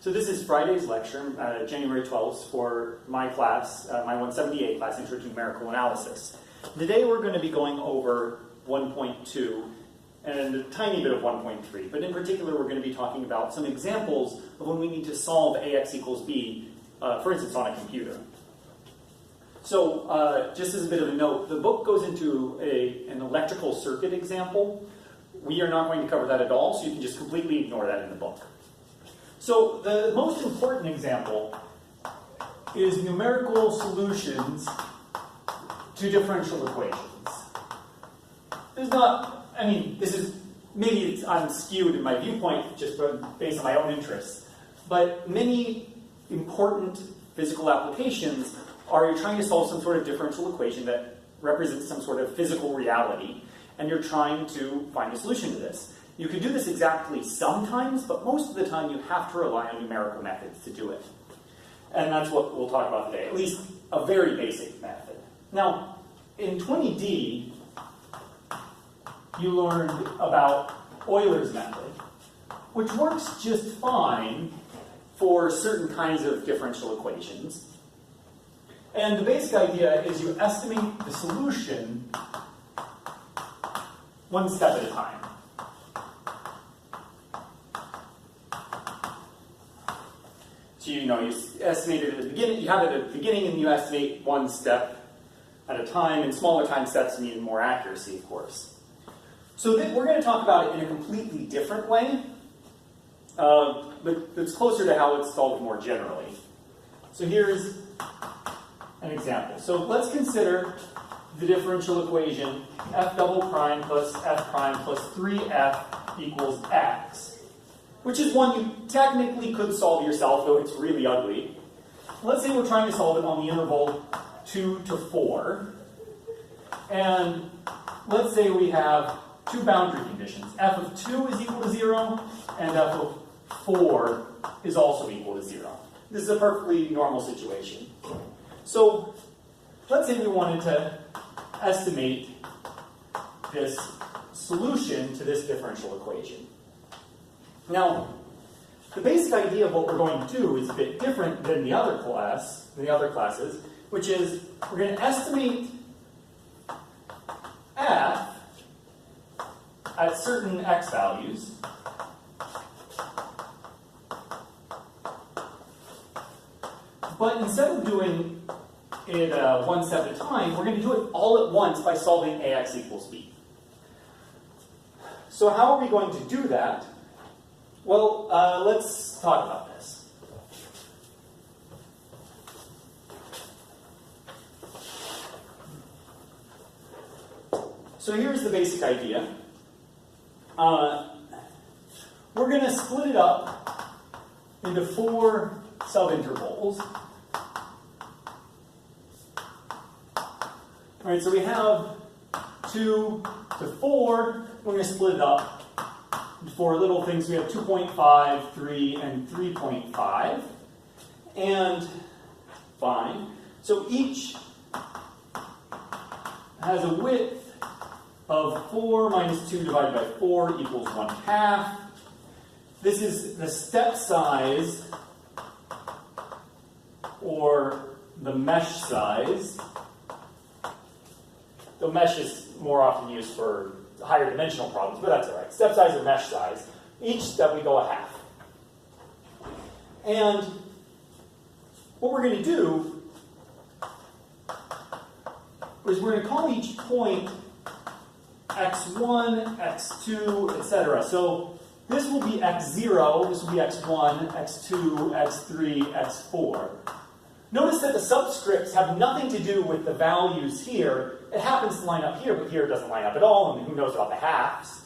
So this is Friday's lecture, January 12th, for my class, my 178 class, Intro to Numerical Analysis. Today we're going to be going over 1.2 and a tiny bit of 1.3, but in particular we're going to be talking about some examples of when we need to solve AX equals B, for instance, on a computer. So just as a bit of a note, the book goes into an electrical circuit example. We are not going to cover that at all, so you can just completely ignore that in the book. So the most important example is numerical solutions to differential equations. This is not, I mean, this is, maybe I'm skewed in my viewpoint just based on my own interests, but many important physical applications are you're trying to solve some sort of differential equation that represents some sort of physical reality, and you're trying to find a solution to this. You can do this exactly sometimes, but most of the time you have to rely on numerical methods to do it. And that's what we'll talk about today, at least a very basic method. Now, in 20D, you learned about Euler's method, which works just fine for certain kinds of differential equations. And the basic idea is you estimate the solution one step at a time. So you estimate it at the beginning, you have it at the beginning and you estimate one step at a time, and smaller time steps mean more accuracy, of course. So we're going to talk about it in a completely different way, but it's closer to how it's solved more generally. So here's an example. So let's consider the differential equation f double prime plus f prime plus 3f equals x, which is one you technically could solve yourself, though it's really ugly. Let's say we're trying to solve it on the interval 2 to 4. And let's say we have two boundary conditions. F of 2 is equal to 0, and f of 4 is also equal to 0. This is a perfectly normal situation. So let's say we wanted to estimate this solution to this differential equation. Now, the basic idea of what we're going to do is a bit different than the other classes, which is we're going to estimate f at certain x values, but instead of doing it one step at a time, we're going to do it all at once by solving AX equals B. So how are we going to do that? Well, let's talk about this. So here's the basic idea. We're going to split it up into 4 subintervals. All right, so we have 2 to 4. We're going to split it up into 4 little things. We have 2.5, 3, and 3.5. And fine. So each has a width of 4 minus 2 divided by 4 equals 1/2. This is the step size, or the mesh size. The mesh is more often used for higher dimensional problems, but that's all right. Step size or mesh size. Each step we go 1/2. And what we're going to do is we're going to call each point x1, x2, etc. So this will be x0, this will be x1, x2, x3, x4. Notice that the subscripts have nothing to do with the values here. It happens to line up here, but here it doesn't line up at all, and who knows about the halves.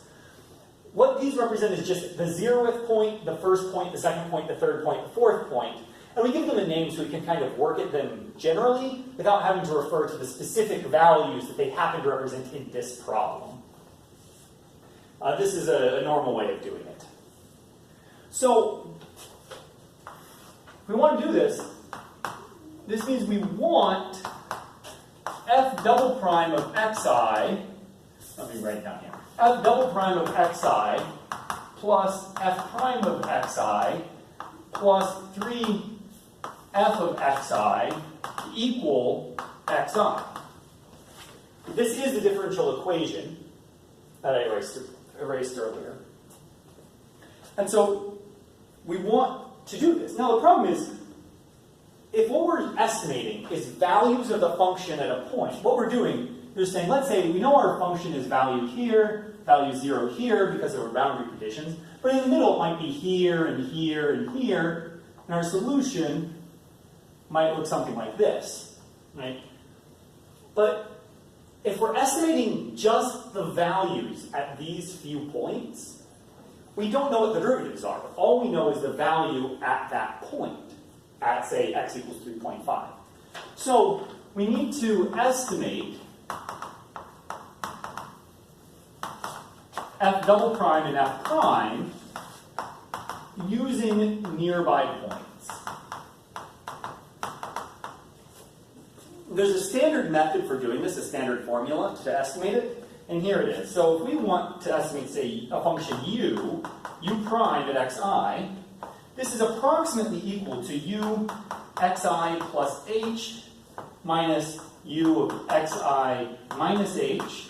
What these represent is just the 0th point, the first point, the second point, the third point, the fourth point. And we give them a name so we can kind of work at them generally without having to refer to the specific values that they happen to represent in this problem. This is a normal way of doing it. So, if we want to do this, this means we want f double prime of xi, let me write it down here, f double prime of xi plus f prime of xi plus 3 f of xi equal xi. This is the differential equation that I erased earlier. And so we want to do this. Now the problem is, if what we're estimating is values of the function at a point, what we're doing is saying, let's say we know our function is valued here, value 0 here because of our boundary conditions, but in the middle it might be here and here and here, and our solution might look something like this, right? But if we're estimating just the values at these few points, we don't know what the derivatives are. All we know is the value at that point, at, say, x equals 3.5. So we need to estimate f double prime and f prime using nearby points. There's a standard method for doing this, a standard formula to estimate it, and here it is. So if we want to estimate, say, a function u prime at xi, this is approximately equal to u xi plus h minus u of xi minus h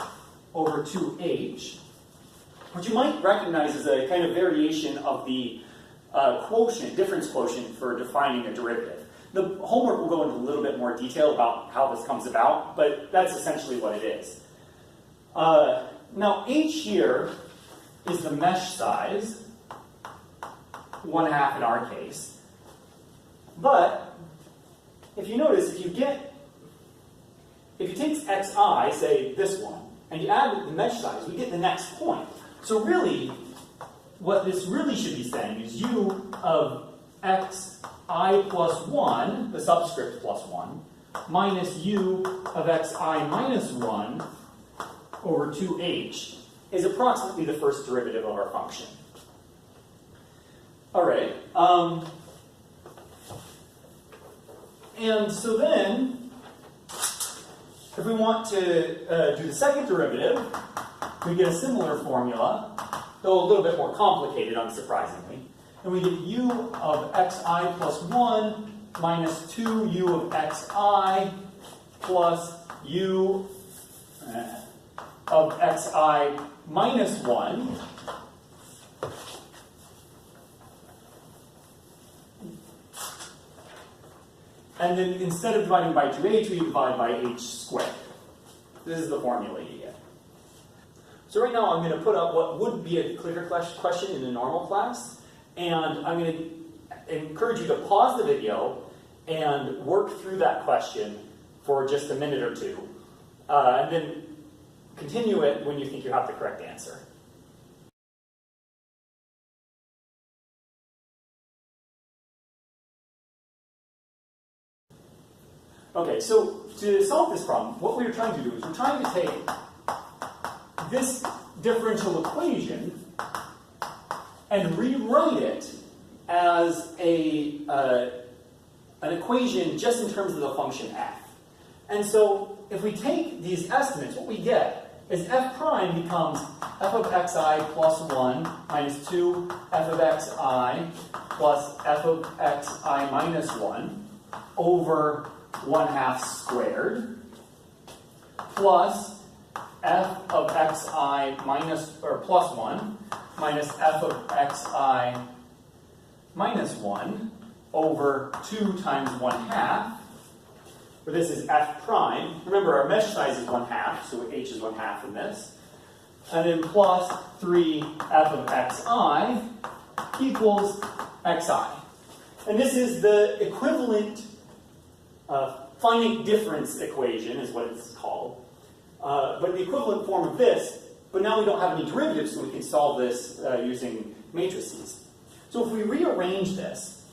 over 2h, which you might recognize as a kind of variation of the quotient, difference quotient for defining a derivative. The homework will go into a little bit more detail about how this comes about, but that's essentially what it is. Now, h here is the mesh size, 1/2 in our case. But if you notice, if you take xi, say this one, and you add the mesh size, we get the next point. So really, what this really should be saying is u of xi plus 1, the subscript plus 1, minus u of xi minus 1 over 2h is approximately the first derivative of our function. All right. And so then, if we want to do the second derivative, we get a similar formula, though a little bit more complicated, unsurprisingly. And we get u of xi plus 1 minus 2u of xi plus u of xi minus 1 and then instead of dividing by 2h, we divide by h squared. This is the formula you get. So right now I'm going to put up what would be a clicker question in a normal class, and I'm going to encourage you to pause the video and work through that question for just a minute or two, and then continue it when you think you have the correct answer. Okay, so to solve this problem, what we're trying to do is we're trying to take this differential equation and rewrite it as an equation just in terms of the function f. And so if we take these estimates, what we get is f prime becomes f of xi plus 1 minus 2 f of xi plus f of xi minus 1 over 1/2 squared plus f of xi minus, or plus 1 minus f of xi minus 1 over 2 times 1/2, where this is f prime. Remember, our mesh size is 1/2, so h is 1/2 in this. And then plus 3 f of xi equals xi. And this is the equivalent finite difference equation, is what it's called. But the equivalent form of this, but now we don't have any derivatives, so we can solve this using matrices. So if we rearrange this,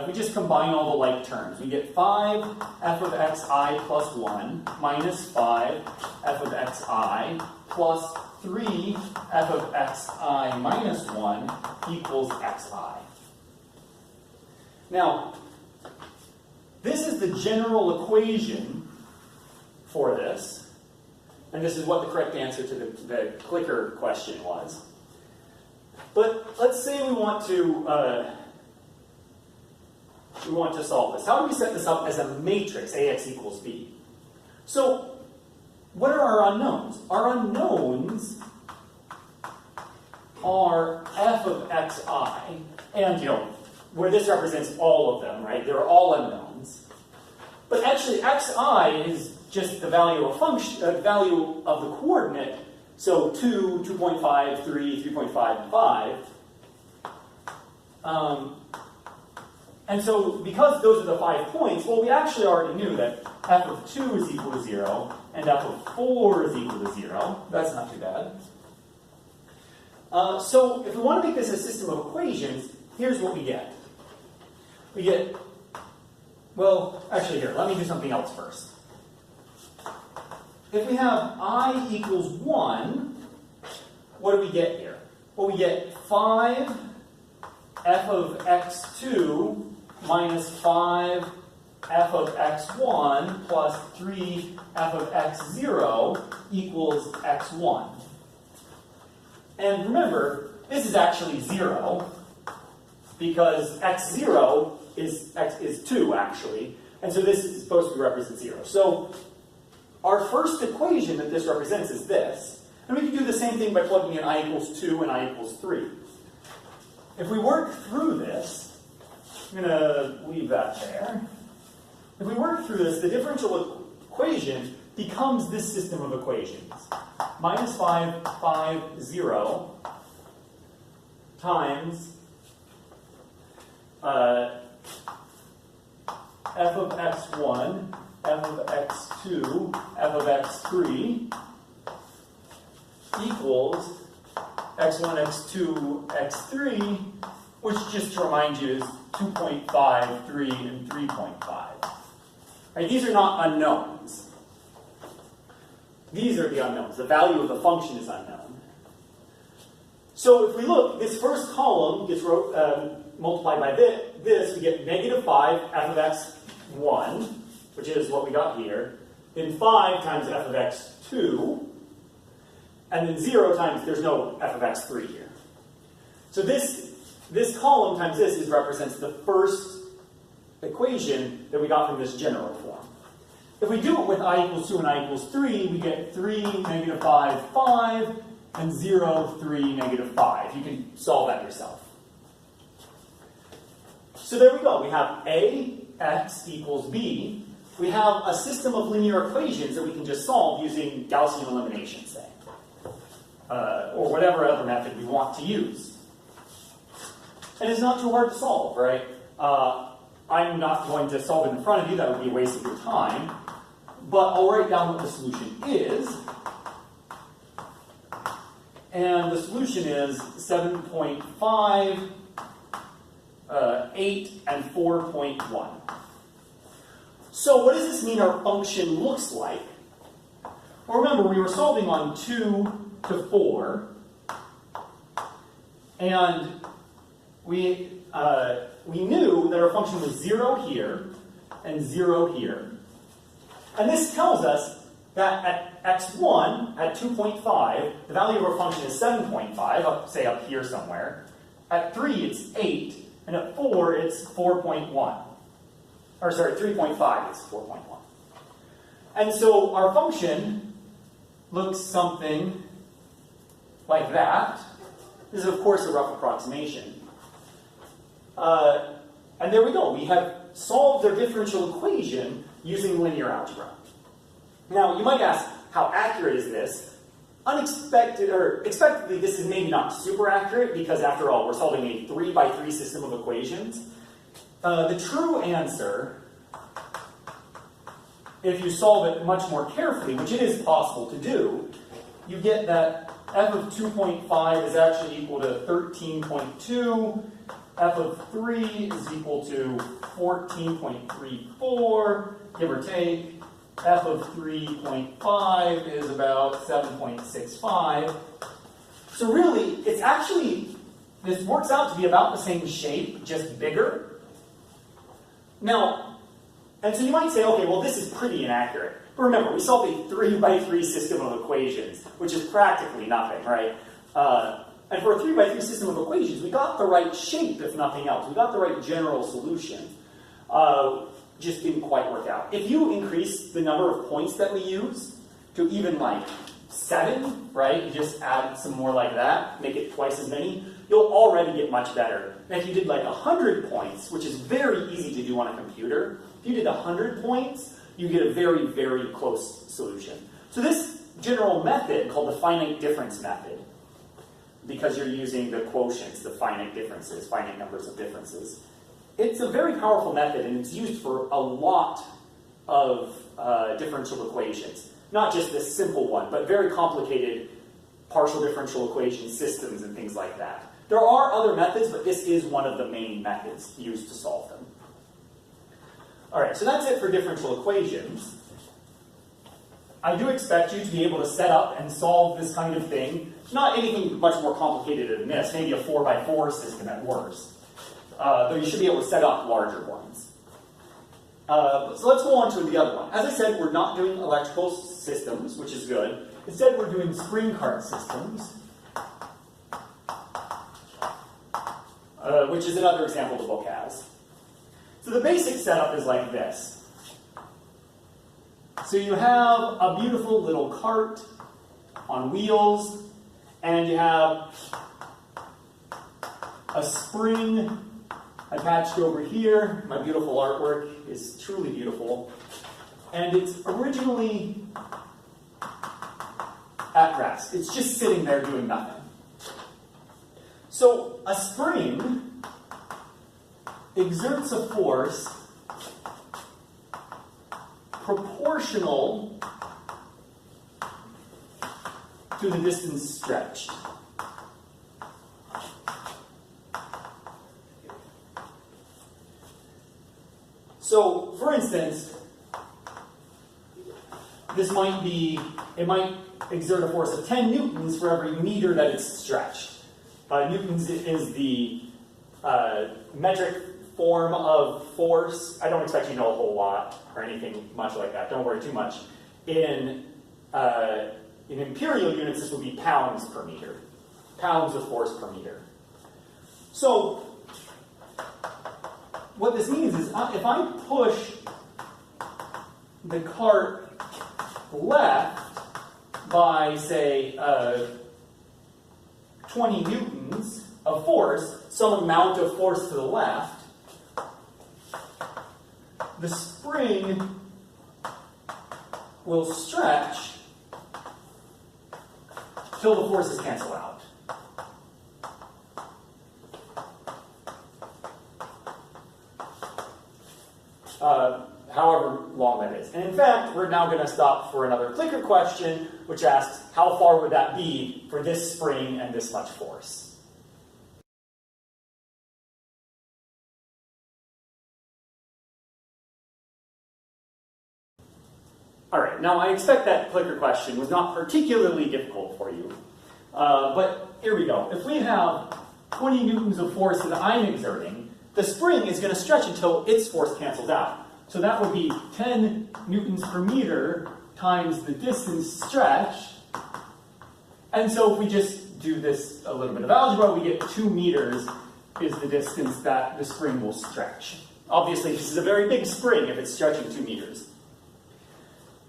we just combine all the like terms. We get 5 f of xi plus 1 minus 5 f of xi plus 3 f of xi minus 1 equals xi. Now, this is the general equation for this, and this is what the correct answer to the clicker question was. But let's say we want to we want to solve this. How do we set this up as a matrix, AX equals B? So, what are our unknowns? Our unknowns are f of xi, and where this represents all of them, right? They're all unknowns. But actually, xi is just the value of function, value of the coordinate. So 2, 2.5, 3, 3.5, and 5. And so, because those are the 5 points, well, we actually already knew that f of 2 is equal to 0, and f of 4 is equal to 0. That's not too bad. So, if we want to make this a system of equations, here's what we get. We get, well, actually here, let me do something else first. If we have I equals 1, what do we get here? Well, we get 5 f of x2 minus 5 f of x1 plus 3 f of x0 equals x1. And remember, this is actually 0 because x0 is 2 actually, and so this is supposed to represent 0. So our first equation that this represents is this, and we can do the same thing by plugging in I equals 2 and I equals 3. If we work through this, I'm going to leave that there. If we work through this, the differential equation becomes this system of equations. Minus 5, 5, 0 times f of x1, f of x2, f of x3 equals x1, x2, x3, which, just to remind you, is 2.5, 3, and 3.5. Right, these are not unknowns. These are the unknowns. The value of the function is unknown. So if we look, this first column gets multiplied by this, we get negative 5 f of x1, which is what we got here, then 5 times f of x2, and then 0 times, there's no f of x3 here. So this column times this represents the first equation that we got from this general form. If we do it with I equals 2 and I equals 3, we get 3, negative 5, 5, and 0, 3, negative 5. You can solve that yourself. So there we go. We have AX equals B. We have a system of linear equations that we can just solve using Gaussian elimination, say. Or whatever other method we want to use. And it's not too hard to solve, right? I'm not going to solve it in front of you. That would be a waste of your time. But I'll write down what the solution is. And the solution is 7.5, 8, and 4.1. So what does this mean our function looks like? Well, remember, we were solving on 2 to 4. And we knew that our function was 0 here and 0 here. And this tells us that at x1, at 2.5, the value of our function is 7.5, say up here somewhere. At 3, it's 8. And at 4, it's 4.1. Or sorry, 3.5, it's 4.1. And so our function looks something like that. This is, of course, a rough approximation. And there we go. We have solved our differential equation using linear algebra. Now, you might ask, how accurate is this? Expectedly, this is maybe not super accurate because, after all, we're solving a 3x3 system of equations. The true answer, if you solve it much more carefully, which it is possible to do, you get that f of 2.5 is actually equal to 13.2, f of 3 is equal to 14.34, give or take. F of 3.5 is about 7.65. So really, it's actually, this works out to be about the same shape, just bigger. Now, and so you might say, okay, well, this is pretty inaccurate. But remember, we solved a 3x3 system of equations, which is practically nothing, right? And for a 3x3 system of equations, we got the right shape, if nothing else. We got the right general solution. just didn't quite work out. If you increase the number of points that we use to even like 7, right? You just add some more like that, make it twice as many, you'll already get much better. And if you did like 100 points, which is very easy to do on a computer, if you did 100 points, you get a very, very close solution. So this general method, called the finite difference method, because you're using the quotients, the finite differences, finite numbers of differences, it's a very powerful method, and it's used for a lot of differential equations. Not just this simple one, but very complicated partial differential equation systems and things like that. There are other methods, but this is one of the main methods used to solve them. All right, so that's it for differential equations. I do expect you to be able to set up and solve this kind of thing. Not anything much more complicated than this, maybe a 4x4 system at worst. Though you should be able to set up larger ones. So let's go on to the other one. As I said, we're not doing electrical systems, which is good. Instead, we're doing spring cart systems, which is another example the book has. So the basic setup is like this. So you have a beautiful little cart on wheels, and you have a spring attached over here. My beautiful artwork is truly beautiful. And it's originally at rest. It's just sitting there doing nothing. So a spring exerts a force proportional to the distance stretched. So, for instance, this might be, it might exert a force of 10 newtons for every meter that it's stretched. Newtons is the metric form of force. I don't expect you to know a whole lot or anything much like that. Don't worry too much. In imperial units, this would be pounds per meter. Pounds of force per meter. So, what this means is if I push the cart left by, say, 20 newtons of force, some amount of force to the left, the spring will stretch till the forces cancel out. However long that is. And in fact, we're now going to stop for another clicker question, which asks, how far would that be for this spring and this much force? All right, now I expect that clicker question was not particularly difficult for you. But here we go. If we have 20 newtons of force that I'm exerting, the spring is going to stretch until its force cancels out. So that would be 10 newtons per meter times the distance stretched. And so if we just do this a little bit of algebra, we get 2 meters is the distance that the spring will stretch. Obviously, this is a very big spring if it's stretching 2 meters.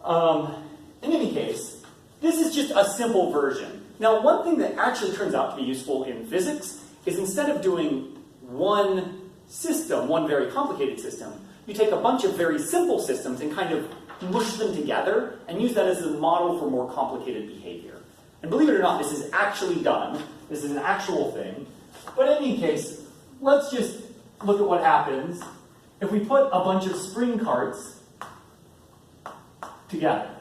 In any case, this is just a simple version. Now, one thing that actually turns out to be useful in physics is instead of doing one system, one very complicated system, you take a bunch of very simple systems and kind of mush them together and use that as a model for more complicated behavior. And believe it or not, this is actually done. This is an actual thing. But in any case, let's just look at what happens if we put a bunch of spring carts together.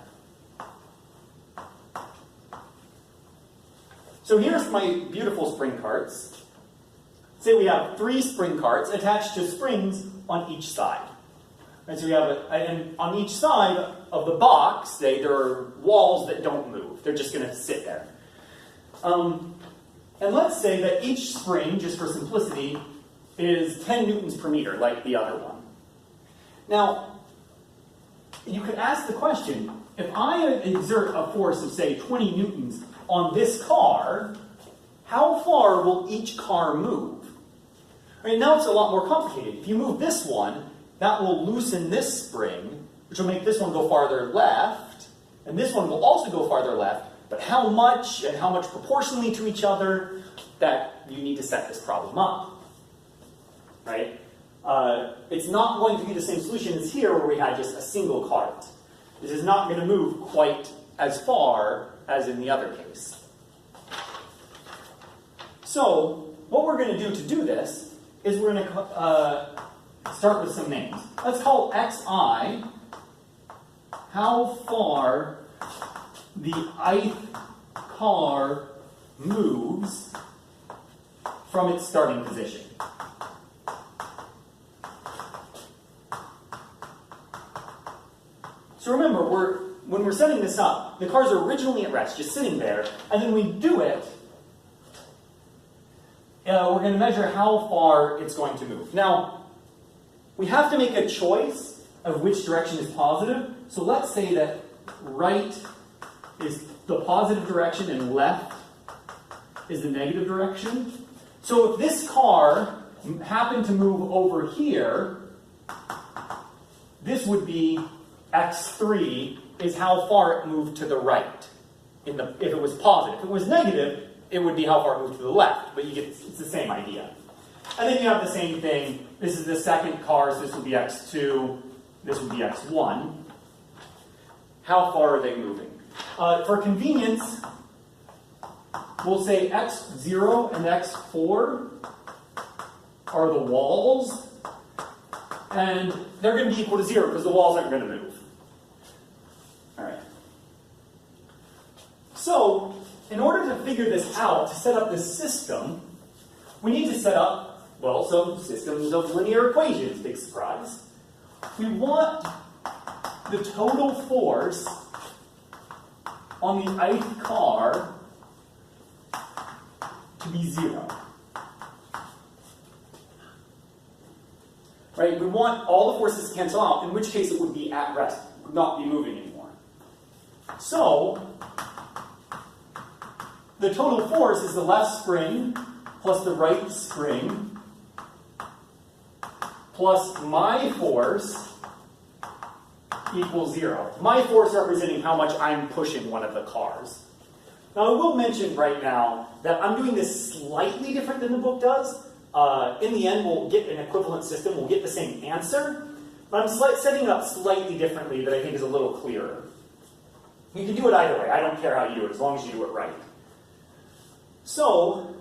So here's my beautiful spring carts. Say we have 3 spring carts attached to springs on each side. And so we have, and on each side of the box, say, there are walls that don't move. They're just going to sit there. And let's say that each spring, just for simplicity, is 10 newtons per meter, like the other one. Now, you could ask the question, if I exert a force of, say, 20 newtons on this car, how far will each car move? Right, now it's a lot more complicated. If you move this one, that will loosen this spring, which will make this one go farther left, and this one will also go farther left, but how much and how much proportionally to each other, that you need to set this problem up, right? It's not going to be the same solution as here where we had just a single cart. This is not going to move quite as far as in the other case. So what we're going to do this is we're going to start with some names. Let's call xi how far the ith car moves from its starting position. So remember, when we're setting this up, the cars are originally at rest, just sitting there, and then we do it, we're going to measure how far it's going to move. Now, we have to make a choice of which direction is positive. So let's say that right is the positive direction and left is the negative direction. So if this car happened to move over here, this would be x3 is how far it moved to the right. If it was positive. If it was negative, it would be how far it moved to the left. But you get, it's the same idea. And then you have the same thing. This is the second car, so this would be x2. This would be x1. How far are they moving? For convenience, we'll say x0 and x4 are the walls. And they're going to be equal to 0 because the walls aren't going to move. All right. So, in order to figure this out, to set up this system, we need to set up, well, some systems of linear equations. Big surprise. We want the total force on the ith car to be 0. Right? We want all the forces to cancel out, in which case it would be at rest, would not be moving anymore. So, the total force is the left spring plus the right spring plus my force equals 0. My force representing how much I'm pushing one of the cars. Now, I will mention right now that I'm doing this slightly different than the book does. In the end, we'll get an equivalent system. We'll get the same answer. But I'm setting it up slightly differently that I think is a little clearer. You can do it either way. I don't care how you do it, as long as you do it right. So,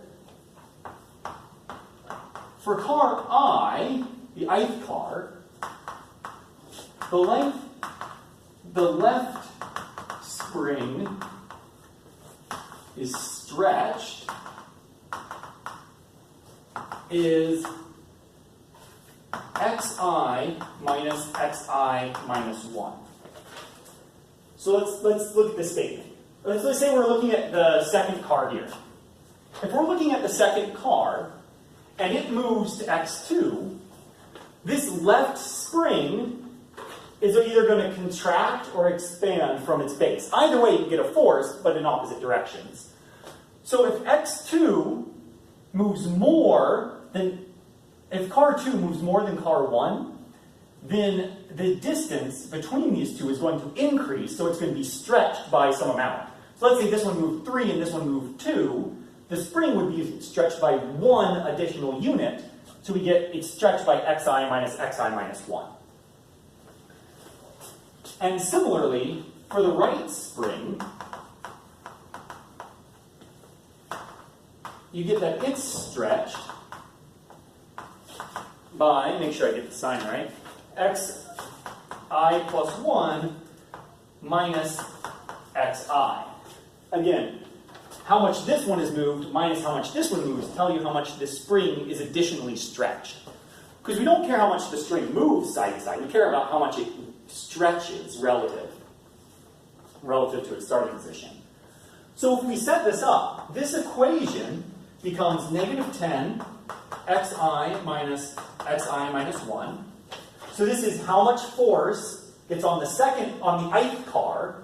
for car I, the ith car, the left spring is stretched is xi minus xi minus 1. So let's look at this statement. Let's say we're looking at the second car here. If we're looking at the second car, and it moves to x2, this left spring is either going to contract or expand from its base. Either way, you get a force, but in opposite directions. So if x2 moves more than, if car 2 moves more than car 1, then the distance between these two is going to increase, so it's going to be stretched by some amount. So let's say this one moved 3 and this one moved 2. The spring would be stretched by 1 additional unit, so we get it's stretched by xi minus 1. And similarly, for the right spring, you get that it's stretched by, make sure I get the sign right, xi plus 1 minus xi. Again, how much this one is moved minus how much this one moves tell you how much this spring is additionally stretched. Because we don't care how much the string moves side to side, we care about how much it stretches relative to its starting position. So if we set this up, this equation becomes negative 10 xi minus 1. So this is how much force gets on the ith car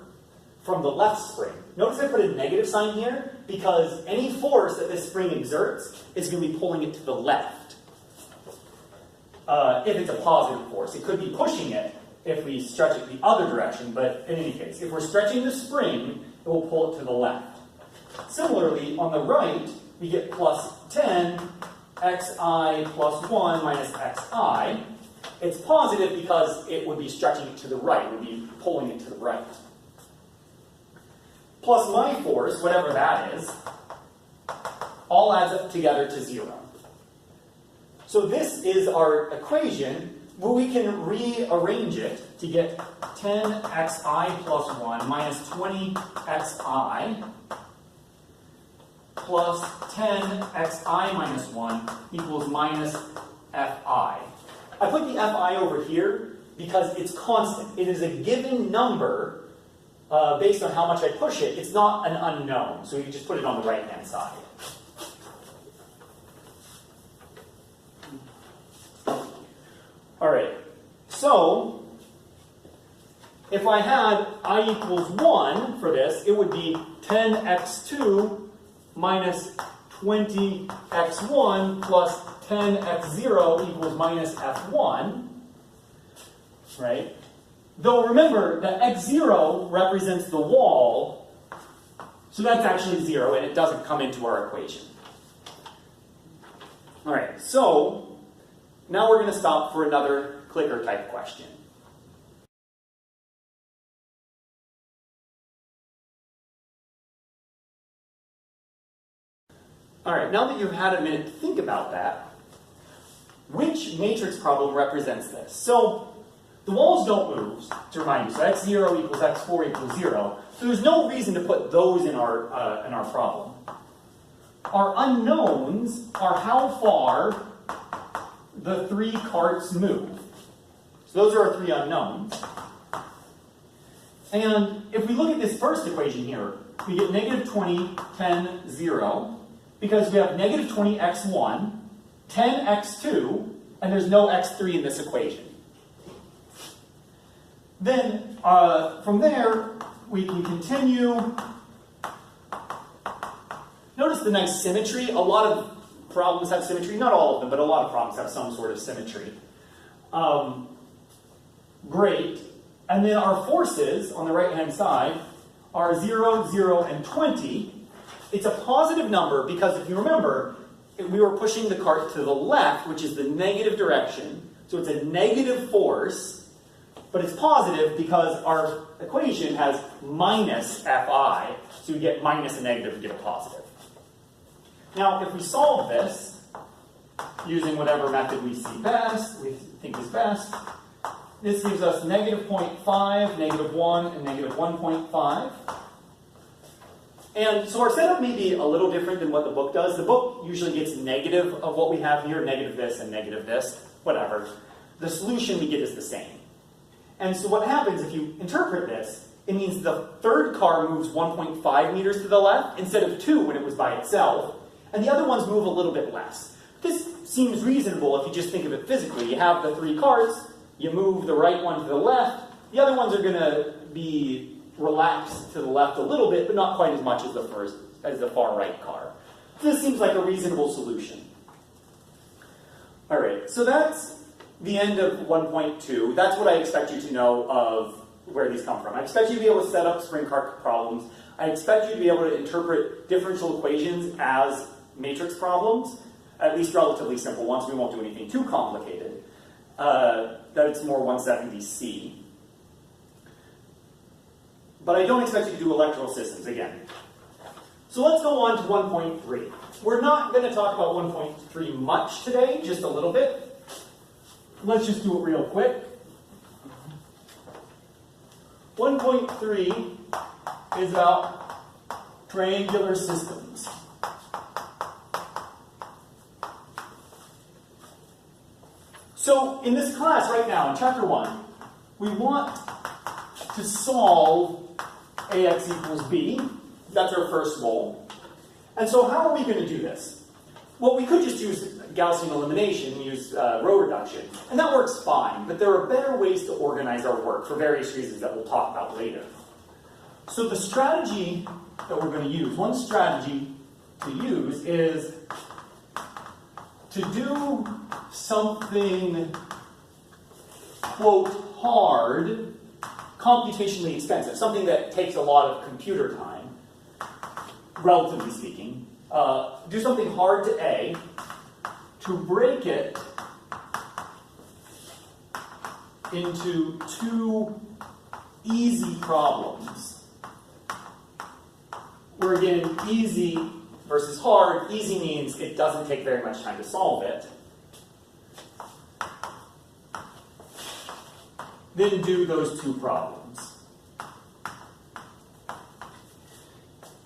from the left spring. Notice I put a negative sign here because any force that this spring exerts is going to be pulling it to the left. if it's a positive force. It could be pushing it if we stretch it the other direction, but in any case, if we're stretching the spring, it will pull it to the left. Similarly, on the right, we get plus 10 xi plus 1 minus xi. It's positive because it would be stretching it to the right, it would be pulling it to the right. Plus my force, whatever that is, all adds up together to 0. So this is our equation where we can rearrange it to get 10xi plus 1 minus 20xi plus 10xi minus 1 equals minus fi. I put the fi over here because it's constant. It is a given number based on how much I push it. It's not an unknown, so you just put it on the right-hand side. All right, so if I had I equals 1 for this, it would be 10x2 minus 20x1 plus 10x0 equals minus f1, right? Though remember that x0 represents the wall, so that's actually 0 and it doesn't come into our equation. All right, so now we're going to stop for another clicker type question. All right, now that you've had a minute to think about that, which matrix problem represents this? So the walls don't move, to remind you. So x0 equals x4 equals 0. So there's no reason to put those in our problem. Our unknowns are how far the 3 carts move. So those are our 3 unknowns. And if we look at this first equation here, we get negative 20, 10, 0, because we have negative 20x1, 10x2, and there's no x3 in this equation. Then, from there, we can continue. Notice the nice symmetry. A lot of problems have symmetry. Not all of them, but a lot of problems have some sort of symmetry. Great. And then our forces on the right-hand side are 0, 0, and 20. It's a positive number because if you remember, we were pushing the cart to the left, which is the negative direction. So it's a negative force, but it's positive because our equation has minus Fi. So you get minus a negative to get a positive. Now, if we solve this using whatever method we see best, we think is best, this gives us negative 0.5, negative 1, and negative 1.5. And so our setup may be a little different than what the book does. The book usually gets negative of what we have here, negative this and negative this, whatever. The solution we get is the same. And so what happens if you interpret this, it means the third car moves 1.5 meters to the left instead of 2 when it was by itself, and the other ones move a little bit less. This seems reasonable if you just think of it physically. You have the 3 carts, you move the right one to the left, the other ones are going to be relaxed to the left a little bit, but not quite as much as the far right car. This seems like a reasonable solution. All right, so that's the end of 1.2. That's what I expect you to know of where these come from. I expect you to be able to set up spring cart problems. I expect you to be able to interpret differential equations as matrix problems, at least relatively simple ones. We won't do anything too complicated. That it's more 170C. But I don't expect you to do electrical systems again. So let's go on to 1.3. We're not going to talk about 1.3 much today, just a little bit. Let's just do it real quick. 1.3 is about triangular systems. So in this class right now, in chapter 1, we want to solve AX equals B. That's our first goal. And so how are we going to do this? Well, we could just use Gaussian elimination, use row reduction, and that works fine, but there are better ways to organize our work for various reasons that we'll talk about later. So the strategy that we're going to use, one strategy to use is to do something, quote, hard, computationally expensive, something that takes a lot of computer time, relatively speaking, do something hard to A, to break it into two easy problems. Where again, easy versus hard, easy means it doesn't take very much time to solve it. Then do those two problems.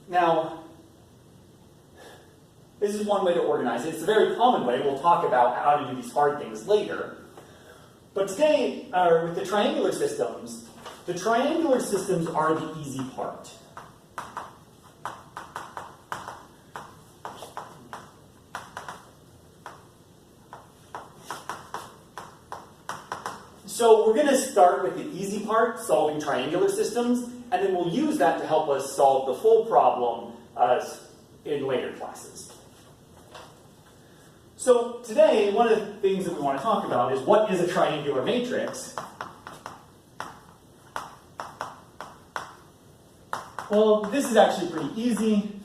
Now, this is one way to organize it. It's a very common way. We'll talk about how to do these hard things later. But today, with the triangular systems are the easy part. So we're going to start with the easy part, solving triangular systems, and then we'll use that to help us solve the full problem in later classes. So today, one of the things that we want to talk about is what is a triangular matrix? Well, this is actually pretty easy.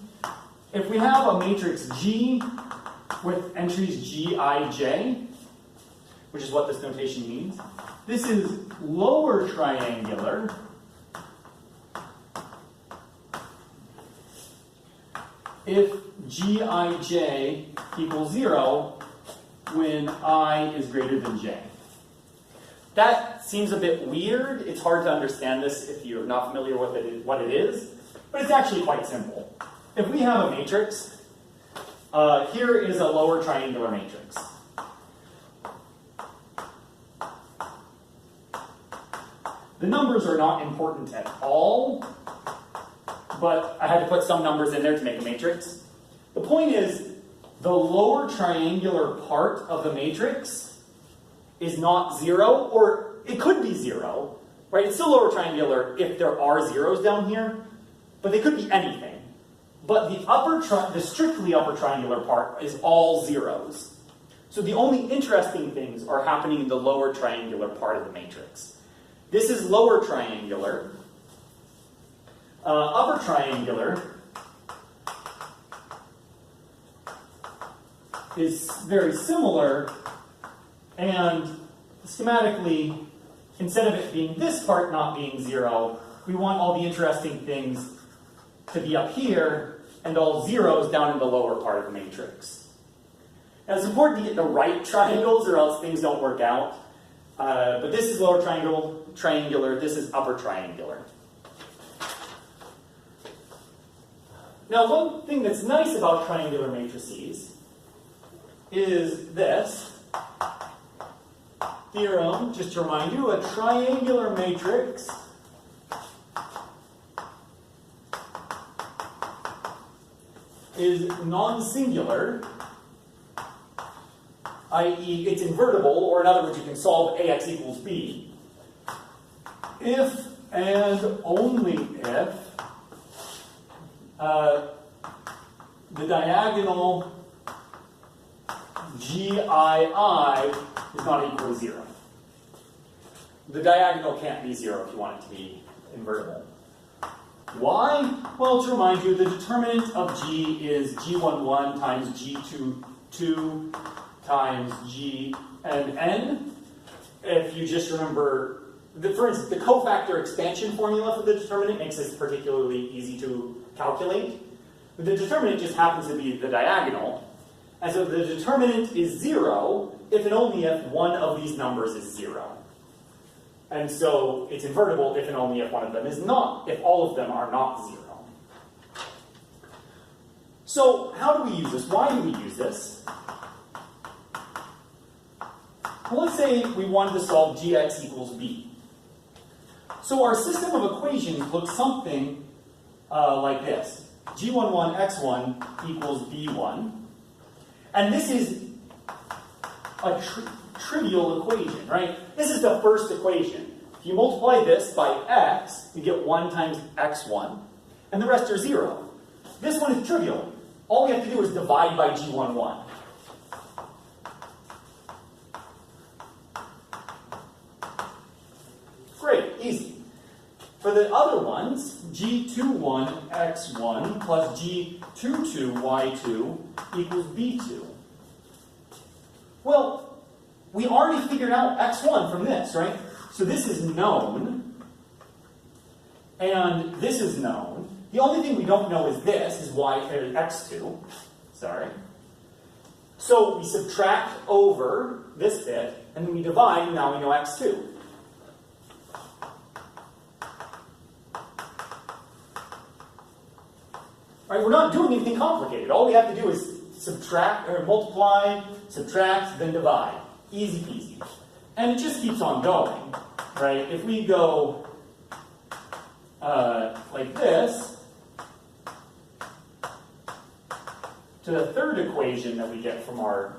If we have a matrix G with entries G, I, J, which is what this notation means, this is lower triangular if Gij equals 0 when I is greater than j. That seems a bit weird. It's hard to understand this if you're not familiar with what it is, but it's actually quite simple. If we have a matrix, here is a lower triangular matrix. The numbers are not important at all, but I had to put some numbers in there to make a matrix. The point is, the lower triangular part of the matrix is not 0, or it could be 0, right? It's still lower triangular if there are zeros down here, but they could be anything. But the strictly upper triangular part is all zeros. So the only interesting things are happening in the lower triangular part of the matrix. This is lower triangular. Upper triangular is very similar, and schematically, instead of it being this part not being 0, we want all the interesting things to be up here and all zeros down in the lower part of the matrix. Now, it's important to get the right triangles or else things don't work out. But this is lower triangular, this is upper triangular. Now, one thing that's nice about triangular matrices is this theorem, just to remind you, a triangular matrix is non-singular, i.e. it's invertible, or in other words, you can solve AX equals B, if and only if the diagonal GII is not equal to 0. The diagonal can't be 0 if you want it to be invertible. Why? Well, to remind you, the determinant of G is G11 times G22 times G and N. If you just remember, for instance, the cofactor expansion formula for the determinant makes this particularly easy to calculate. But the determinant just happens to be the diagonal. And so the determinant is 0 if and only if one of these numbers is 0. And so it's invertible if and only if one of them is not, if all of them are not 0. So how do we use this? Why do we use this? Well, let's say we wanted to solve gx equals b. So our system of equations looks something like this. G11 x1 equals b1. And this is a trivial equation, right? This is the first equation. If you multiply this by x, you get 1 times x1, and the rest are 0. This one is trivial. All we have to do is divide by G11. for the other ones, g21x1 plus g22y2 equals b2. Well, we already figured out x1 from this, right? So this is known, and this is known. The only thing we don't know is this, is x2. Sorry. So we subtract over this bit, and then we divide, and now we know x2. Right, we're not doing anything complicated. All we have to do is subtract, or multiply, subtract, then divide. Easy peasy. And it just keeps on going, right? If we go like this, to the third equation that we get from our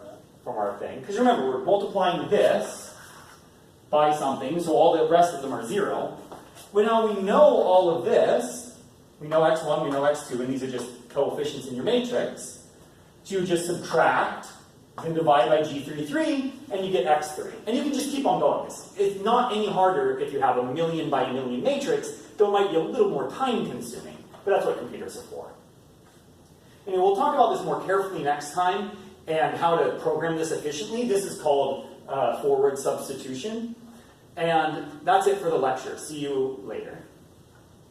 thing, because remember, we're multiplying this by something, so all the rest of them are 0. Well, now we know all of this. We know x1, we know x2, and these are just coefficients in your matrix. So you just subtract, then divide by g33, and you get x3. And you can just keep on going. It's not any harder if you have a million by a million matrix, though it might be a little more time consuming. But that's what computers are for. And we'll talk about this more carefully next time, and how to program this efficiently. This is called forward substitution. And that's it for the lecture. See you later.